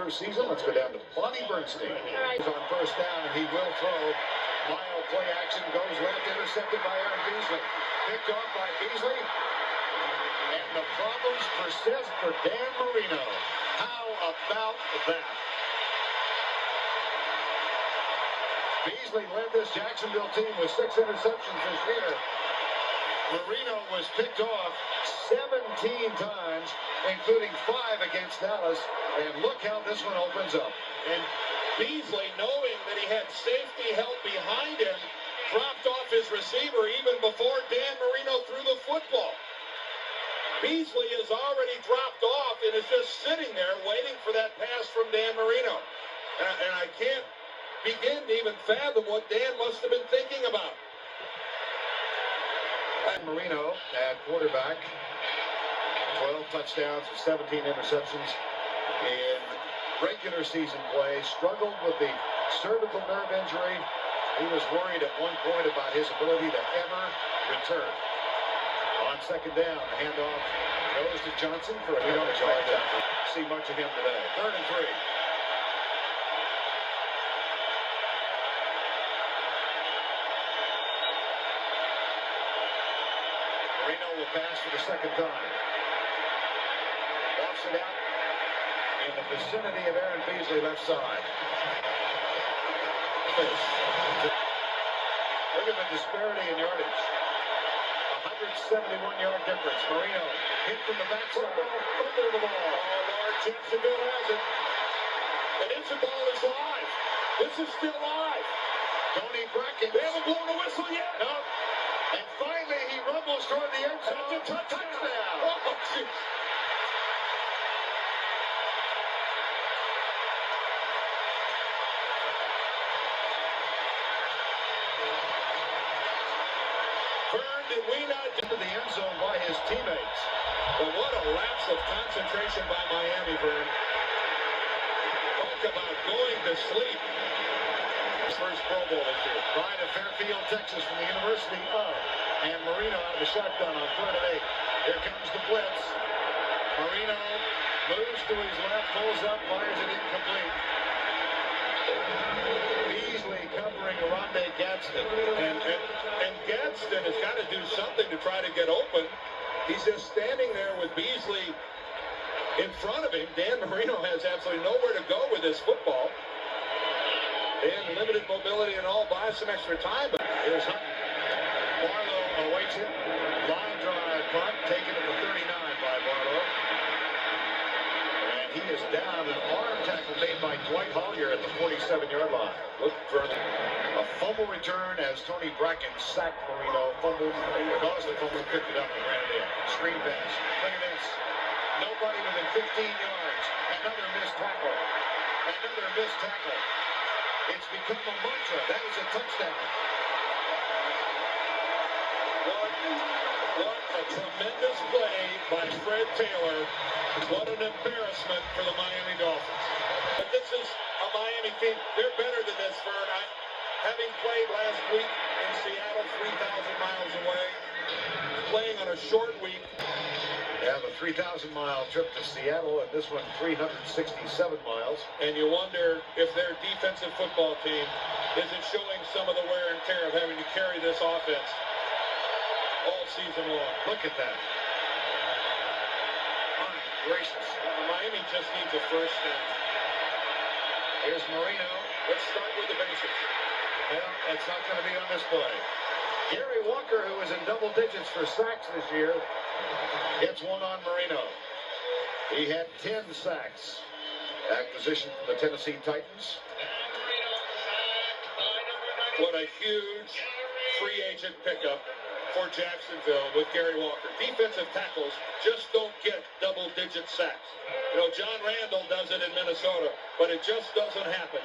regular season. Let's go down to Bonnie Bernstein. He's on first down, and he will throw. Mild play action goes left, intercepted by Aaron Beasley. Picked off by Beasley. And the problems persist for Dan Marino. How about that? Beasley led this Jacksonville team with 6 interceptions this year. Marino was picked off 17 times, including 5 against Dallas. And look how this one opens up. And Beasley, knowing that he had safety help behind him, dropped off his receiver even before Dan Marino threw the football. Beasley has already dropped off and is just sitting there waiting for that pass from Dan Marino. And I can't begin to even fathom what Dan must have been thinking about. Marino at quarterback, 12 touchdowns and 17 interceptions in regular season play. Struggled with the cervical nerve injury. He was worried at one point about his ability to ever return. On second down, the handoff goes to Johnson for a we don't expect to see much of him today. 3rd and 3. Marino will pass for the second time. Walks it out in the vicinity of Aaron Beasley, left side. Look at the disparity in yardage. 171-yard difference. Marino hit from the backside. Fumble the ball. Oh, Lord, Jacksonville has it. And the ball is live. This is still live. Tony Brackett. They haven't blown a whistle yet. No. And finally, he rumbles toward the end zone. That's a touchdown. Oh, geez. Did we not into the end zone by his teammates? Well, what a lapse of concentration by Miami, Vern. Talk about going to sleep. His first Pro Bowl this year. Right at Fairfield, Texas, from the University of. And Marino out of the shotgun on 3rd and 8. Here comes the blitz. Marino moves to his left, pulls up, fires it incomplete. Beasley covering Rondé Gadsden. And Gadsden has got to do something to try to get open. He's just standing there with Beasley in front of him. Dan Marino has absolutely nowhere to go with this football. And limited mobility and all, buys some extra time. But here's Hunt. Barlow awaits it. Line drive punt taken at the 39 by Barlow. And he is down. An arm tackle made by Dwight Hollier at the 47-yard line. Look for a fumble return as Tony Brackett sacked Marino. Fumbled. Caused the fumble, picked it up and ran it in. Screen pass. Look at this. Nobody within 15 yards. Another missed tackle. Another missed tackle. It's become a mantra. That is a touchdown. What a tremendous play by Fred Taylor. What an embarrassment for the Miami Dolphins. But this is a Miami team. They're better than this, Vern. Having played last week in Seattle, 3,000 miles away, playing on a short week. Yeah, the 3,000-mile trip to Seattle, and this one 367 miles. And you wonder if their defensive football team isn't showing some of the wear and tear of having to carry this offense all season long. Look at that. My gracious. Miami just needs a first down. Here's Marino. Let's start with the basics. Well, it's not going to be on this play. Gary Walker, who was in double digits for sacks this year, gets one on Marino. He had 10 sacks. Acquisition from the Tennessee Titans. What a huge free agent pickup for Jacksonville with Gary Walker. Defensive tackles just don't get double-digit sacks. You know, John Randall does it in Minnesota, but it just doesn't happen.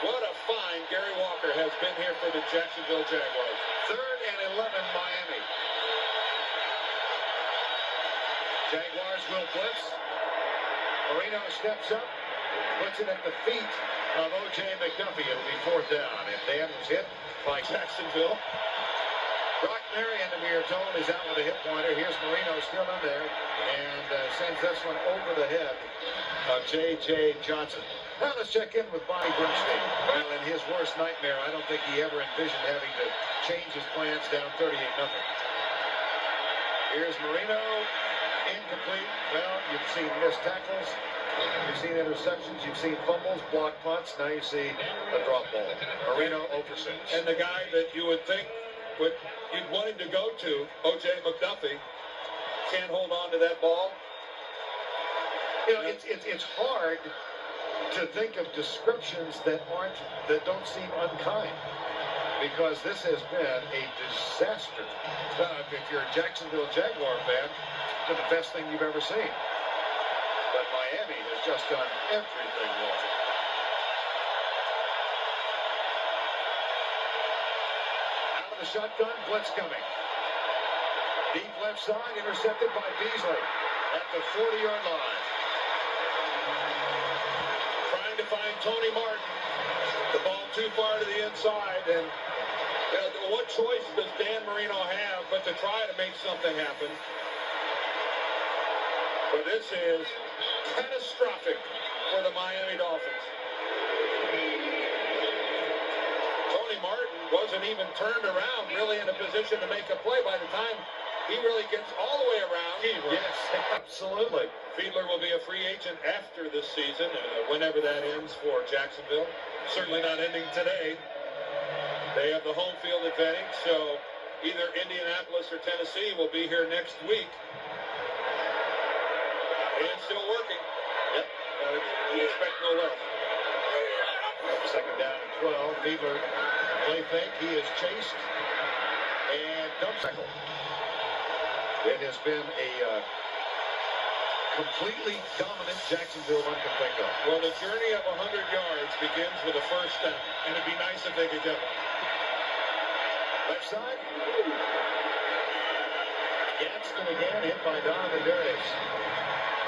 What a find Gary Walker has been here for the Jacksonville Jaguars. 3rd and 11, Miami. Jaguars will blitz. Marino steps up, puts it at the feet of O.J. McDuffie. It'll be 4th down. And Dan was hit by Jacksonville. Brock Marion, we are told, is out with a hip pointer. Here's Marino still in there and sends this one over the head of J.J. Johnson. Now let's check in with Bonnie Bernstein. Well, in his worst nightmare, I don't think he ever envisioned having to change his plans down 38-0. Here's Marino, incomplete. Well, you've seen missed tackles, you've seen interceptions, you've seen fumbles, blocked punts. Now you see a drop ball. Marino 0 for 6. And the guy that you would think you'd want him to go to, O.J. McDuffie, can't hold on to that ball. You know, it's hard to think of descriptions that don't seem unkind, because this has been a disaster. If you're a Jacksonville Jaguar fan, it's the best thing you've ever seen. But Miami has just done everything wrong. Out of the shotgun, blitz coming. Deep left side, intercepted by Beasley at the 40-yard line. Trying to find Tony Martin. The ball too far to the inside, and what choice does Dan Marino have but to try to make something happen? But this is catastrophic for the Miami Dolphins. Tony Martin wasn't even turned around really in a position to make a play by the time he really gets all the way around. Yes, absolutely. Fiedler will be a free agent after this season, whenever that ends for Jacksonville. Certainly not ending today. They have the home field advantage, so either Indianapolis or Tennessee will be here next week. And still working. Yep. You expect no less. Second down and 12. Fiedler play fake. He is chased and dump tackle. It has been a completely dominant Jacksonville one can think of. Well, the journey of 100 yards begins with a first down, and it'd be nice if they could get one. Left side. Gadsden again, hit by Donovan Darius.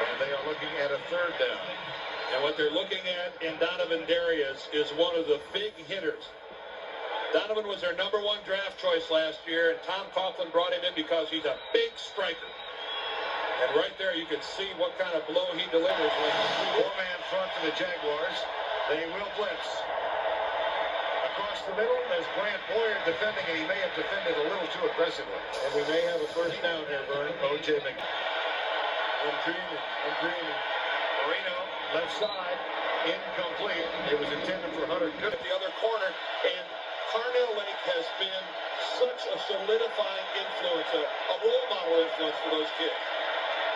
And they are looking at a third down. And what they're looking at in Donovan Darius is one of the big hitters. Donovan was their #1 draft choice last year, and Tom Coughlin brought him in because he's a big striker. And right there you can see what kind of blow he delivers. Four-man front for the Jaguars. They will blitz. Across the middle, there's Grant Boyer defending, and he may have defended a little too aggressively. And we may have a first down here, Bernie. O.J. McDuffie. I'm dreaming. Marino, left side, incomplete. It was intended for Hunter Good. At the other corner, and Carnell Lake has been such a solidifying influence, a role model influence for those kids.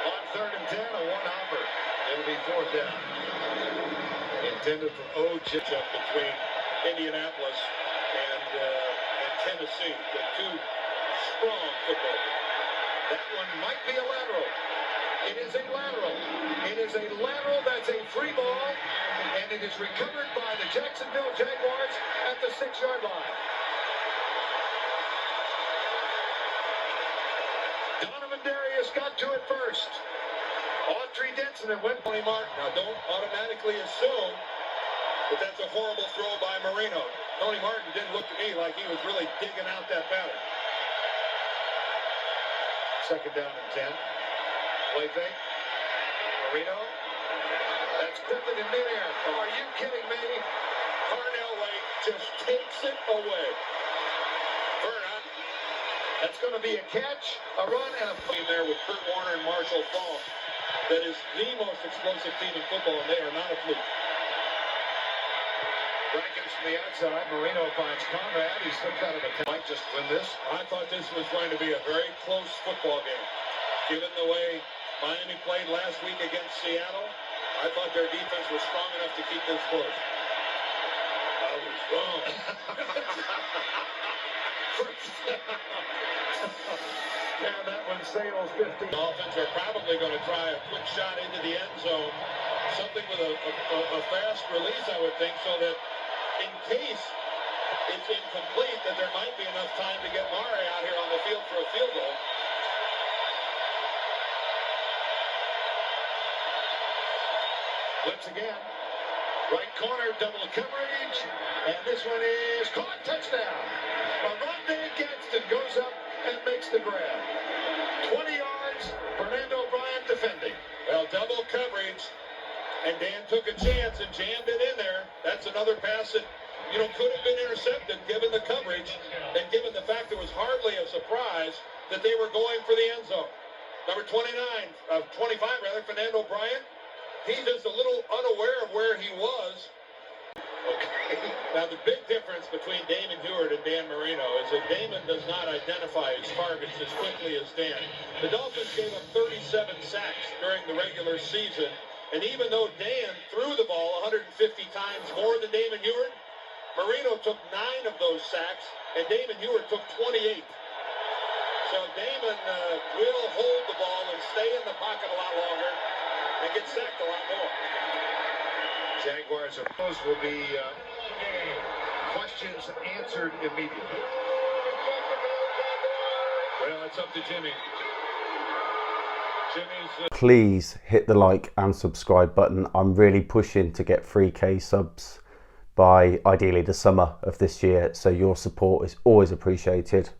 On 3rd and 10, a one-hopper. It'll be 4th down. Intended for O.J. between Indianapolis and Tennessee, the two strong football teams. That one might be a lateral. It is a lateral. It is a lateral. That's a free ball, and it is recovered by the Jacksonville Jaguars at the 6-yard line. Donovan Darius got to it first. Autry Denson and went Tony Martin. Now, don't automatically assume that that's a horrible throw by Marino. Tony Martin didn't look to me like he was really digging out that pattern. Second down and 10. Play fake. Marino. That's Pippen in midair. Are you kidding me? Carnell Lake just takes it away. Vernon. That's going to be a catch, a run, and a team there with Kurt Warner and Marshall Faulk. That is the most explosive team in football, and they are not a fluke. Rankins from the outside. Marino finds Conrad. He's slipped out of a might just win this. I thought this was going to be a very close football game. Given the way Miami played last week against Seattle, I thought their defense was strong enough to keep this close. I was wrong. And that one sails 50. Dolphins are probably going to try a quick shot into the end zone. Something with a fast release, I would think, so that in case it's incomplete, that there might be enough time to get Murray out here on the field for a field goal. Blitz again. Right corner, double coverage. And this one is caught. Touchdown. Ronde Gadsden goes up and makes the grab. 20 yards, Fernando Bryant defending. Well, double coverage, and Dan took a chance and jammed it in there. That's another pass that, could have been intercepted given the coverage and given the fact it was hardly a surprise that they were going for the end zone. Number 25 rather, Fernando Bryant. He's just a little unaware of where he was. Okay. Now, the big difference between Damon Huard and Dan Marino is that Damon does not identify his targets as quickly as Dan. The Dolphins gave up 37 sacks during the regular season, and even though Dan threw the ball 150 times more than Damon Huard, Marino took 9 of those sacks, and Damon Huard took 28. So Damon will hold the ball and stay in the pocket a lot longer and get sacked a lot more. Jaguars opposed will be questions answered immediately. Well, it's up to Jimmy. Please hit the like and subscribe button. I'm really pushing to get 3K subs by ideally the summer of this year, so your support is always appreciated.